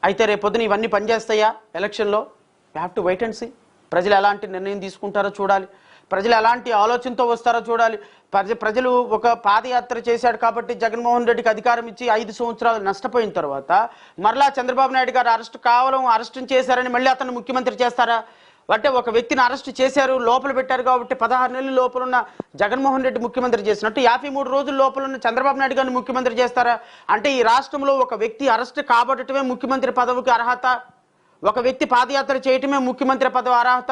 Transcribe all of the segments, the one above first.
అయితే రేపొద్దున ఇవన్నీ పనిచేస్తాయా ఎలక్షన్లో? You have to wait and see. ప్రజలు ఎలాంటి నిర్ణయం తీసుకుంటారో చూడాలి, ప్రజలు ఎలాంటి ఆలోచనతో వస్తారో చూడాలి. ప్రజలు ఒక పాదయాత్ర చేశాడు కాబట్టి జగన్మోహన్ రెడ్డికి అధికారం ఇచ్చి 5 సంవత్సరాలు నష్టపోయిన తర్వాత మరలా చంద్రబాబు నాయుడు గారు అరెస్ట్ చేశారని మళ్ళీ అతను ముఖ్యమంత్రి చేస్తారా? అంటే ఒక వ్యక్తిని అరెస్ట్ చేశారు, లోపల పెట్టారు కాబట్టి 16 నెలల లోపల ఉన్న జగన్మోహన్ రెడ్డి ముఖ్యమంత్రి చేసినట్టు 53 రోజుల లోపల ఉన్న చంద్రబాబు నాయుడు గారిని ముఖ్యమంత్రి చేస్తారా? అంటే ఈ రాష్ట్రంలో ఒక వ్యక్తి అరెస్ట్ కాబట్టడమే ముఖ్యమంత్రి పదవికి అర్హత, ఒక వ్యక్తి పాదయాత్ర చేయటమే ముఖ్యమంత్రి పదవి అర్హత.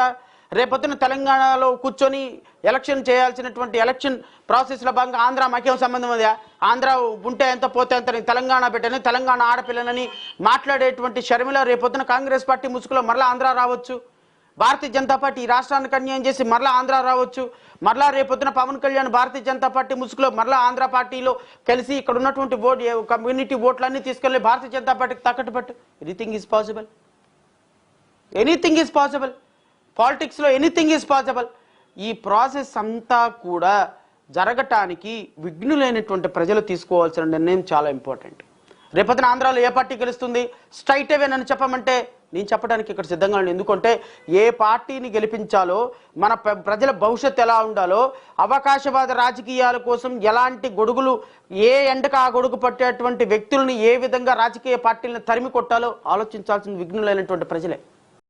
రేపొద్దున తెలంగాణలో కూర్చొని ఎలక్షన్ చేయాల్సినటువంటి ఎలక్షన్ ప్రాసెస్లో భాగంగా ఆంధ్ర మాకేం సంబంధం అదే, ఆంధ్ర ఉంటే ఎంత పోతే ఎంత, తెలంగాణ పెట్టని, తెలంగాణ ఆడపిల్లలని మాట్లాడేటువంటి షర్మిల రేపొద్దున కాంగ్రెస్ పార్టీ ముసుగులో మరలా ఆంధ్ర రావచ్చు. భారతీయ జనతా పార్టీ ఈ రాష్ట్రానికి అన్యాయం చేసి మరలా ఆంధ్ర రావచ్చు. మరలా రేపొద్దున పవన్ కళ్యాణ్ భారతీయ జనతా పార్టీ ముసుగులో మరలా ఆంధ్ర పార్టీలో కలిసి ఇక్కడ ఉన్నటువంటి కమ్యూనిటీ ఓట్లన్నీ తీసుకెళ్లి భారతీయ జనతా పార్టీకి తాకట్టు పెట్టు. Anything is possible, anything is possible. పాలిటిక్స్లో ఎనీథింగ్ ఈజ్ పాసిబుల్. ఈ ప్రాసెస్ అంతా కూడా జరగటానికి విఘ్నులైనటువంటి ప్రజలు తీసుకోవాల్సిన నిర్ణయం చాలా ఇంపార్టెంట్. రేపొద్దున ఆంధ్రాలో ఏ పార్టీ గెలుస్తుంది స్ట్రైట్ అవే నన్ను చెప్పమంటే నేను చెప్పడానికి ఇక్కడ సిద్ధంగా ఉన్నాను. ఎందుకంటే ఏ పార్టీని గెలిపించాలో, మన ప్రజల భవిష్యత్తు ఎలా ఉండాలో, అవకాశవాద రాజకీయాల కోసం ఎలాంటి గొడుగులు, ఏ ఎండకు ఆ గొడుగు పట్టేటువంటి వ్యక్తులను ఏ విధంగా రాజకీయ పార్టీలను తరిమి కొట్టాలో ఆలోచించాల్సిన విఘ్నులైనటువంటి ప్రజలే.